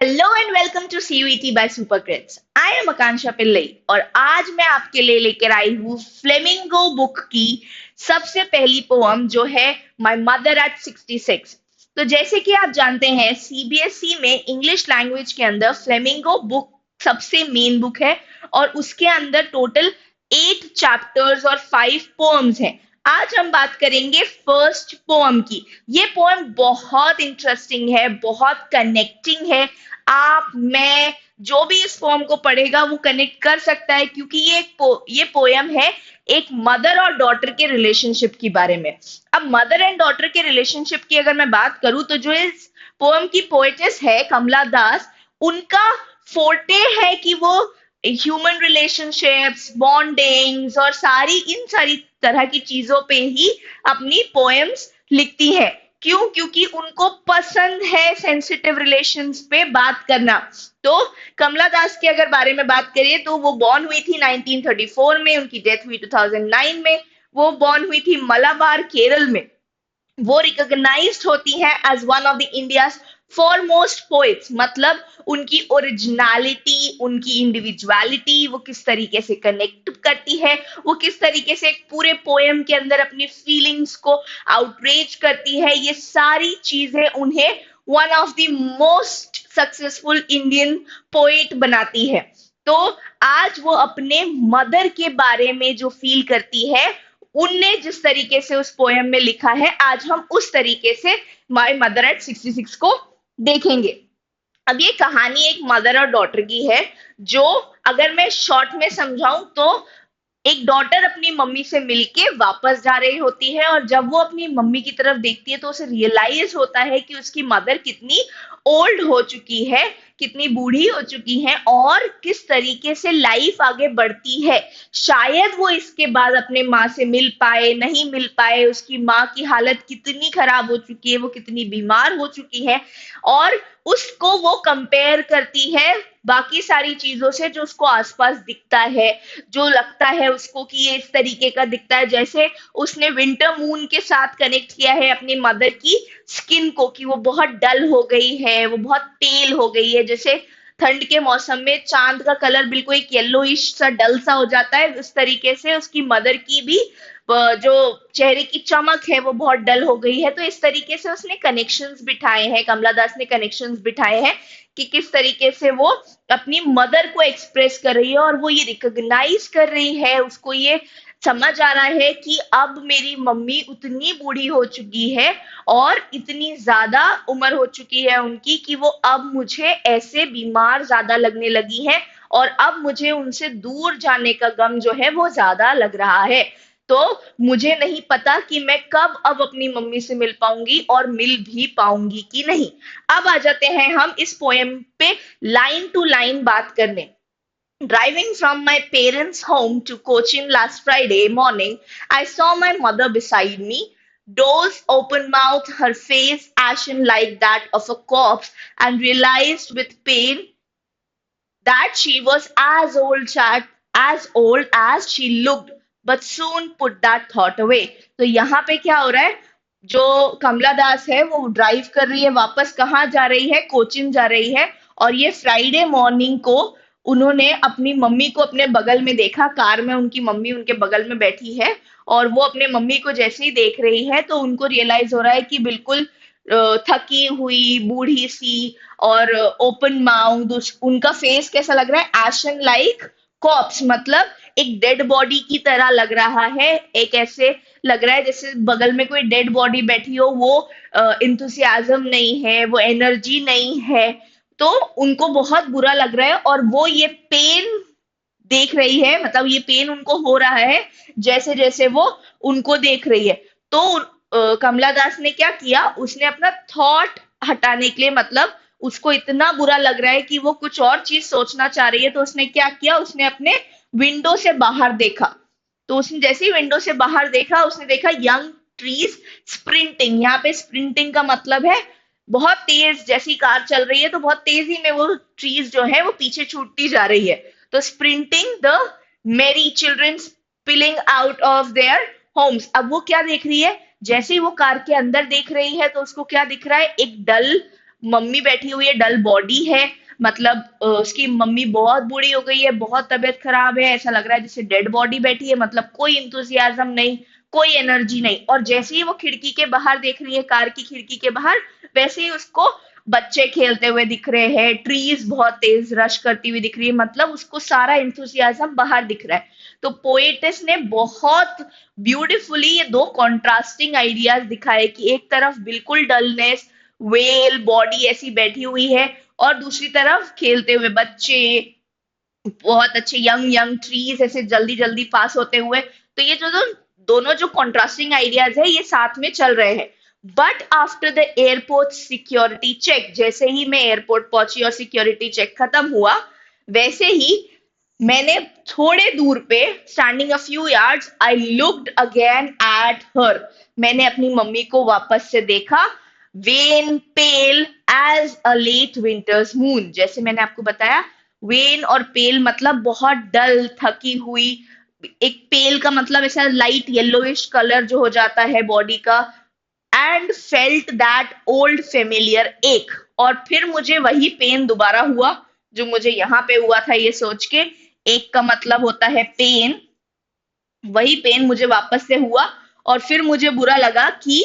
Hello and welcome to CUET by Super Crits. I am Akanksha Pillai और आज मैं आपके लिए लेकर आई हूँ फ्लेमिंगो बुक की सबसे पहली पोअम जो है माय मदर एट 66। तो जैसे कि आप जानते हैं सीबीएसई में इंग्लिश लैंग्वेज के अंदर फ्लेमिंगो बुक सबसे मेन बुक है और उसके अंदर टोटल 8 चैप्टर्स और 5 पोएम्स हैं। आज हम बात करेंगे फर्स्ट पोअम की। ये पोएम बहुत इंटरेस्टिंग है, बहुत कनेक्टिंग है। आप, मैं, जो भी इस पोएम को पढ़ेगा वो कनेक्ट कर सकता है क्योंकि ये पोएम है एक मदर और डॉटर के रिलेशनशिप के बारे में। अब मदर एंड डॉटर के रिलेशनशिप की अगर मैं बात करूं तो जो इस पोएम की पोएटेस है कमला दास, उनका फोर्टे है कि वो ह्यूमन रिलेशनशिप्स, बॉन्डिंग्स और सारी तरह की चीजों पे ही अपनी पोएम्स लिखती है। क्यों? क्योंकि उनको पसंद है सेंसिटिव रिलेशंस पे बात करना। तो कमला दास के अगर बारे में बात करिए तो वो बॉर्न हुई थी 1934 में, उनकी डेथ हुई 2009 में। वो बॉर्न हुई थी मलाबार केरल में। वो रिकॉग्नाइज्ड होती हैं as one of the India foremost poets. मतलब उनकी ओरिजिनलिटी, उनकी इंडिविजुअलिटी, वो किस तरीके से कनेक्ट करती है, वो किस तरीके से एक पूरे पोएम के अंदर अपनी फीलिंग्स को आउटरीच करती है, ये सारी चीजें उन्हें one of the most successful Indian poet बनाती है। तो आज वो अपने मदर के बारे में जो फील करती है, उनने जिस तरीके से उस पोएम में लिखा है, आज हम उस तरीके से माय मदर एट 66 को देखेंगे। अब ये कहानी एक मदर और डॉटर की है, जो अगर मैं शॉर्ट में समझाऊं तो एक डॉटर अपनी मम्मी से मिलके वापस जा रही होती है और जब वो अपनी मम्मी की तरफ देखती है तो उसे रियलाइज होता है कि उसकी मदर कितनी ओल्ड हो चुकी है, कितनी बूढ़ी हो चुकी है और किस तरीके से लाइफ आगे बढ़ती है। शायद वो इसके बाद अपने माँ से मिल पाए, नहीं मिल पाए, उसकी माँ की हालत कितनी खराब हो चुकी है, वो कितनी बीमार हो चुकी है और उसको वो कंपेयर करती है बाकी सारी चीजों से जो उसको आसपास दिखता है, जो लगता है उसको कि ये इस तरीके का दिखता है। जैसे उसने विंटर मून के साथ कनेक्ट किया है अपनी मदर की स्किन को कि वो बहुत डल हो गई है, वो बहुत पेल हो गई है। जैसे ठंड के मौसम में चांद का कलर बिल्कुल एक येलोइश सा डल सा हो जाता है, उस तरीके से उसकी मदर की भी जो चेहरे की चमक है वो बहुत डल हो गई है। तो इस तरीके से उसने कनेक्शंस बिठाए हैं, कमला दास ने कनेक्शंस बिठाए हैं कि किस तरीके से वो अपनी मदर को एक्सप्रेस कर रही है और वो ये रिकॉग्नाइज कर रही है, उसको ये समझ आ रहा है कि अब मेरी मम्मी उतनी बूढ़ी हो चुकी है और इतनी ज्यादा उम्र हो चुकी है उनकी कि वो अब मुझे ऐसे बीमार ज्यादा लगने लगी है और अब मुझे उनसे दूर जाने का गम जो है वो ज्यादा लग रहा है। तो मुझे नहीं पता कि मैं कब अब अपनी मम्मी से मिल पाऊंगी और मिल भी पाऊंगी कि नहीं। अब आ जाते हैं हम इस पोएम पे लाइन टू लाइन बात करने। Driving from my parents' home to Cochin last Friday morning, I saw my mother beside me, doors open mouth, her face ashen like that of a corpse, and realized with pain that she was as old as she looked, but soon put that thought away. तो यहाँ पे क्या हो रहा है, जो कमला दास है वो ड्राइव कर रही है, वापस कहाँ जा रही है, कोचिन जा रही है। और ये फ्राइडे मॉर्निंग को उन्होंने अपनी मम्मी को अपने बगल में देखा, कार में उनकी मम्मी उनके बगल में बैठी है और वो अपने मम्मी को जैसे ही देख रही है तो उनको रियलाइज हो रहा है कि बिल्कुल थकी हुई बूढ़ी सी और ओपन माउथ, उनका फेस कैसा लग रहा है, एशन लाइक कॉप्स, मतलब एक डेड बॉडी की तरह लग रहा है। एक ऐसे लग रहा है जैसे बगल में कोई डेड बॉडी बैठी हो, वो इंथुसियाज्म नहीं है, वो एनर्जी नहीं है। तो उनको बहुत बुरा लग रहा है और वो ये पेन देख रही है, मतलब ये पेन उनको हो रहा है जैसे जैसे वो उनको देख रही है। तो कमला दास ने क्या किया, उसने अपना थॉट हटाने के लिए, मतलब उसको इतना बुरा लग रहा है कि वो कुछ और चीज सोचना चाह रही है, तो उसने क्या किया, उसने अपने विंडो से बाहर देखा। तो उसने जैसे ही विंडो से बाहर देखा, उसने देखा यंग ट्रीज स्प्रिंटिंग। यहाँ पे स्प्रिंटिंग का मतलब है बहुत तेज, जैसी कार चल रही है तो बहुत तेजी में वो ट्रीज जो है वो पीछे छूटती जा रही है। तो स्प्रिंटिंग द मेरी children spilling out of their homes. अब वो क्या देख रही है, जैसे ही वो कार के अंदर देख रही है तो उसको क्या दिख रहा है, एक डल मम्मी बैठी हुई है, डल बॉडी है, मतलब उसकी मम्मी बहुत बूढ़ी हो गई है, बहुत तबीयत खराब है, ऐसा लग रहा है जैसे डेड बॉडी बैठी है, मतलब कोई इंतुजियाज्म नहीं, कोई एनर्जी नहीं। और जैसे ही वो खिड़की के बाहर देख रही है, कार की खिड़की के बाहर, वैसे ही उसको बच्चे खेलते हुए दिख रहे हैं, ट्रीज बहुत तेज रश करती हुई दिख रही है, मतलब उसको सारा इंथुसियाज्म बाहर दिख रहा है। तो पोएटिस ने बहुत ब्यूटीफुली ये दो कॉन्ट्रास्टिंग आइडियाज दिखाए कि एक तरफ बिल्कुल डलनेस, वेल बॉडी ऐसी बैठी हुई है, और दूसरी तरफ खेलते हुए बच्चे, बहुत अच्छे यंग यंग ट्रीज ऐसे जल्दी जल्दी पास होते हुए। तो ये जो दोनों जो कॉन्ट्रास्टिंग आइडियाज है, ये साथ में चल रहे हैं। But after the airport security check, जैसे ही मैं एयरपोर्ट पहुंची और सिक्योरिटी चेक खत्म हुआ, वैसे ही मैंने थोड़े दूर पे, standing a few yards, I looked again at her, मैंने अपनी मम्मी को वापस से देखा, wan pale as a late winter's moon. जैसे मैंने आपको बताया, वेन और पेल मतलब बहुत डल, थकी हुई। एक पेल का मतलब ऐसा लाइट येलोइश कलर जो हो जाता है बॉडी का। And felt that old familiar एक, और फिर मुझे वही पेन दोबारा हुआ जो मुझे यहाँ पे हुआ था, ये सोच के। एक का मतलब होता है पेन, वही पेन मुझे वापस से हुआ। और फिर मुझे बुरा लगा कि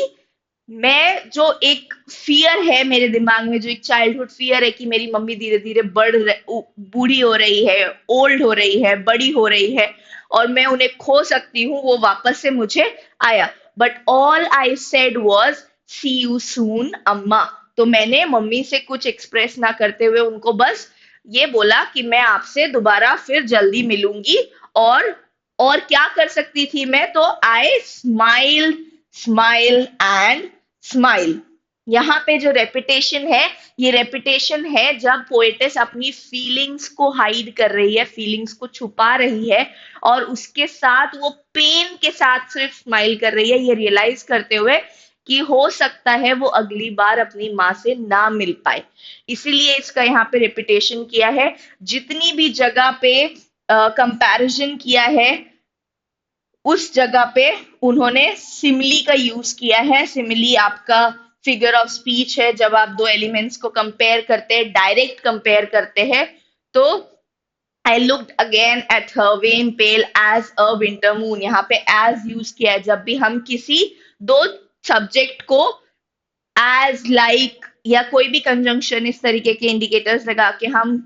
मैं जो एक फियर है मेरे दिमाग में, जो एक चाइल्डहुड फियर है कि मेरी मम्मी धीरे धीरे बूढ़ी हो रही है, ओल्ड हो रही है, बड़ी हो रही है, और मैं उन्हें खो सकती हूँ, वो वापस से मुझे आया। But all I said was, see you soon amma. तो मैंने मम्मी से कुछ एक्सप्रेस ना करते हुए उनको बस ये बोला कि मैं आपसे दोबारा फिर जल्दी मिलूंगी। और और क्या कर सकती थी मैं, तो आई स्माइल, स्माइल एंड स्माइल। यहाँ पे जो रेपिटेशन है, ये रेपिटेशन है जब पोएटिस अपनी फीलिंग्स को हाइड कर रही है, फीलिंग्स को छुपा रही है, और उसके साथ वो पेन के साथ सिर्फ स्माइल कर रही है, ये रियलाइज करते हुए कि हो सकता है वो अगली बार अपनी माँ से ना मिल पाए। इसीलिए इसका यहाँ पे रेपिटेशन किया है। जितनी भी जगह पे कंपैरिजन किया है, उस जगह पे उन्होंने सिमिली का यूज किया है। सिमिली आपका फिगर ऑफ स्पीच है, जब आप दो एलिमेंट्स को कंपेयर करते हैं, डायरेक्ट कंपेयर करते हैं। तो I looked again at her, wan pale as a winter moon, यहाँ पे एज यूज किया है जब भी हम किसी दो सब्जेक्ट को एज, लाइक, या कोई भी कंजंक्शन इस तरीके के इंडिकेटर्स लगा के हम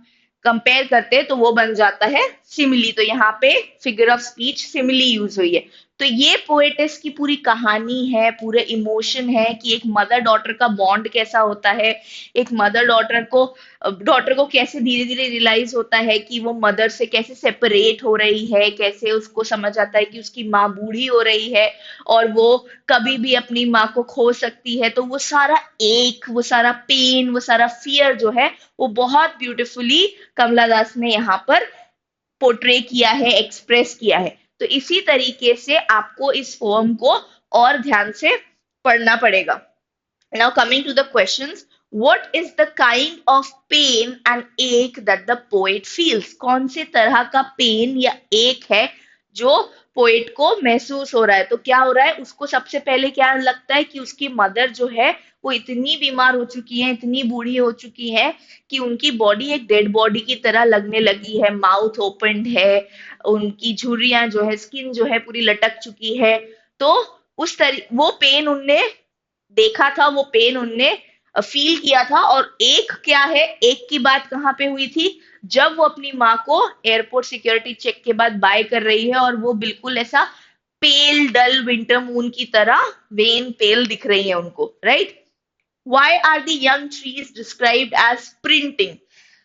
कंपेयर करते हैं, तो वो बन जाता है सिमिली। तो यहाँ पे figure of speech simile use हुई है। तो ये पोएटिस की पूरी कहानी है, पूरे इमोशन है कि एक मदर डॉटर का बॉन्ड कैसा होता है, एक मदर डॉटर को कैसे धीरे धीरे रियलाइज होता है कि वो मदर से कैसे सेपरेट हो रही है, कैसे उसको समझ आता है कि उसकी माँ बूढ़ी हो रही है और वो कभी भी अपनी माँ को खो सकती है। तो वो सारा एक, वो सारा पेन, वो सारा फियर जो है, वो बहुत ब्यूटीफुली कमला दास ने यहाँ पर पोर्ट्रे किया है, एक्सप्रेस किया है। तो इसी तरीके से आपको इस पोएम को और ध्यान से पढ़ना पड़ेगा। Now coming to the questions, what is the kind of pain and ache that the poet feels? कौन से तरह का पेन या एक है जो पोएट को महसूस हो रहा है? तो क्या हो रहा है, उसको सबसे पहले क्या लगता है कि उसकी मदर जो है वो इतनी बीमार हो चुकी है, इतनी बूढ़ी हो चुकी है कि उनकी बॉडी एक डेड बॉडी की तरह लगने लगी है, माउथ ओपन्ड है, उनकी झुर्रियां जो है, स्किन जो है पूरी लटक चुकी है। तो वो पेन उनने देखा था, वो पेन उनने फील किया था। और एक क्या है, एक की बात कहाँ पे हुई थी, जब वो अपनी माँ को एयरपोर्ट सिक्योरिटी चेक के बाद बाय कर रही है और वो बिल्कुल ऐसा पेल डल विंटर मून की तरह वेन पेल दिख रही है उनको, right. Why are the young trees described as sprinting?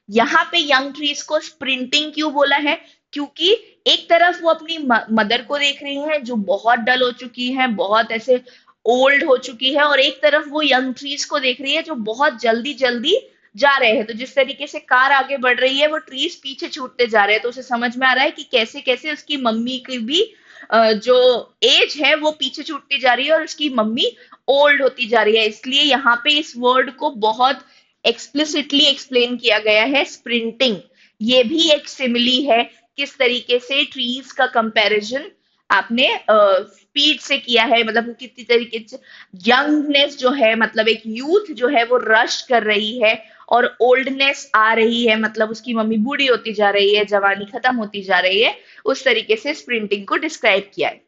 यहाँ पे यंग ट्रीज को स्प्रिंटिंग क्यों बोला है? क्योंकि एक तरफ वो अपनी मदर को देख रही हैं जो बहुत डल हो चुकी है, बहुत ऐसे ओल्ड हो चुकी है, और एक तरफ वो यंग ट्रीज को देख रही है जो बहुत जल्दी जल्दी जा रहे हैं। तो जिस तरीके से कार आगे बढ़ रही है, वो ट्रीज पीछे छूटते जा रहे हैं। तो उसे समझ में आ रहा है कि कैसे कैसे उसकी मम्मी की भी जो एज है वो पीछे छूटती जा रही है और उसकी मम्मी ओल्ड होती जा रही है। इसलिए यहाँ पे इस वर्ड को बहुत एक्सप्लिसिटली एक्सप्लेन किया गया है, स्प्रिंटिंग। ये भी एक सिमिली है, किस तरीके से ट्रीज का कंपैरिजन आपने स्पीड से किया है, मतलब वो कितनी तरीके से यंगनेस जो है, मतलब एक यूथ जो है वो रश कर रही है, और ओल्डनेस आ रही है, मतलब उसकी मम्मी बूढ़ी होती जा रही है, जवानी खत्म होती जा रही है। उस तरीके से स्प्रिंटिंग को डिस्क्राइब किया है।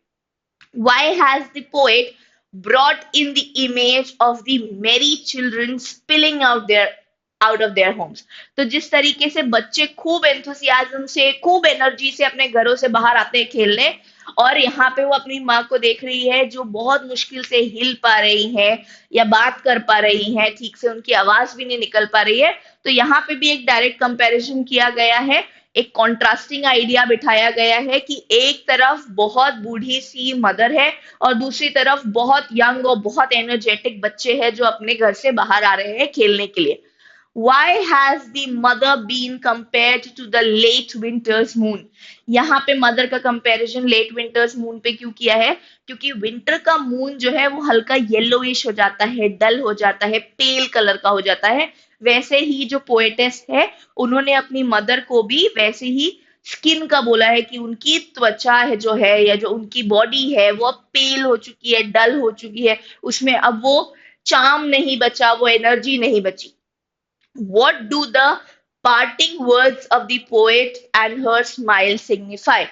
Why has the poet brought in the image of the merry children spilling out of their homes? तो जिस तरीके से बच्चे खूब एंथुसियाज्म से, खूब एनर्जी से अपने घरों से बाहर आते हैं खेलने, और यहाँ पे वो अपनी माँ को देख रही है जो बहुत मुश्किल से हिल पा रही है या बात कर पा रही है, ठीक से उनकी आवाज भी नहीं निकल पा रही है। तो यहाँ पे भी एक डायरेक्ट कंपैरिजन किया गया है, एक कॉन्ट्रास्टिंग आइडिया बिठाया गया है कि एक तरफ बहुत बूढ़ी सी मदर है, और दूसरी तरफ बहुत यंग और बहुत एनर्जेटिक बच्चे हैं जो अपने घर से बाहर आ रहे हैं खेलने के लिए। Why has the mother been compared to the late winter's moon? यहाँ पे मदर का कंपैरिजन लेट विंटर्स मून पे क्यों किया है? क्योंकि विंटर का मून जो है वो हल्का येलोइश हो जाता है, डल हो जाता है, पेल कलर का हो जाता है। वैसे ही जो पोएटेस है, उन्होंने अपनी मदर को भी वैसे ही स्किन का बोला है कि उनकी त्वचा है जो है, या जो उनकी बॉडी है वो अब पेल हो चुकी है, डल हो चुकी है, उसमें अब वो चार्म नहीं बचा, वो एनर्जी नहीं बची। What do the parting words of the poet and her smile signify?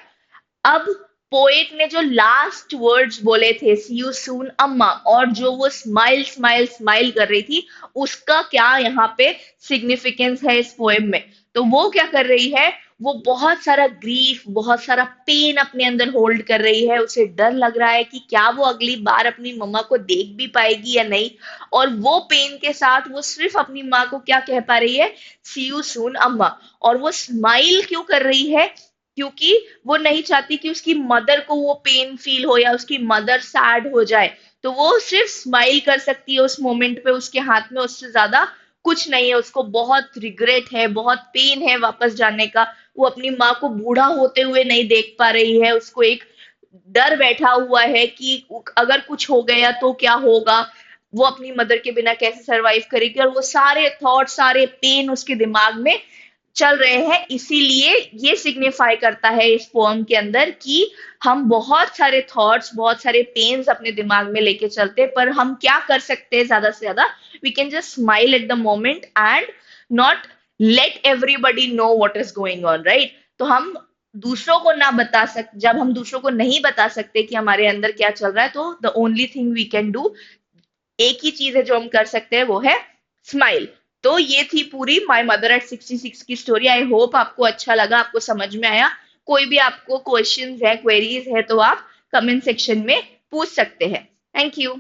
अब पोएट ने जो लास्ट वर्ड्स बोले थे, सी यू सून अम्मा, और जो वो स्माइल स्माइल स्माइल कर रही थी, उसका क्या यहाँ पे सिग्निफिकेंस है इस पोएम में? तो वो क्या कर रही है, वो बहुत सारा ग्रीफ, बहुत सारा पेन अपने अंदर होल्ड कर रही है। उसे डर लग रहा है कि क्या वो अगली बार अपनी मम्मा को देख भी पाएगी या नहीं, और वो पेन के साथ वो सिर्फ अपनी माँ को क्या कह पा रही है, सी यू सून अम्मा। और वो स्माइल क्यों कर रही है? क्योंकि वो नहीं चाहती कि उसकी मदर को वो पेन फील हो या उसकी मदर सैड हो जाए। तो वो सिर्फ स्माइल कर सकती है उस मोमेंट पे, उसके हाथ में उससे ज्यादा कुछ नहीं है। उसको बहुत रिग्रेट है, बहुत पेन है वापस जाने का। वो अपनी माँ को बूढ़ा होते हुए नहीं देख पा रही है, उसको एक डर बैठा हुआ है कि अगर कुछ हो गया तो क्या होगा, वो अपनी मदर के बिना कैसे सरवाइव करेगी, और वो सारे थॉट, सारे पेन उसके दिमाग में चल रहे हैं। इसीलिए ये सिग्निफाई करता है इस पोएम के अंदर कि हम बहुत सारे थॉट्स, बहुत सारे पेन्स अपने दिमाग में लेके चलते हैं, पर हम क्या कर सकते हैं ज्यादा से ज्यादा, we can just smile at the moment and not let everybody know what is going on, right? तो हम दूसरों को ना बता सक जब हम दूसरों को नहीं बता सकते कि हमारे अंदर क्या चल रहा है, तो the only thing we can do, एक ही चीज है जो हम कर सकते हैं, वो है स्माइल। तो ये थी पूरी माय मदर एट 66 की स्टोरी। आई होप आपको अच्छा लगा, आपको समझ में आया। कोई भी आपको क्वेश्चंस है, क्वेरीज है, तो आप कमेंट सेक्शन में पूछ सकते हैं। Thank you.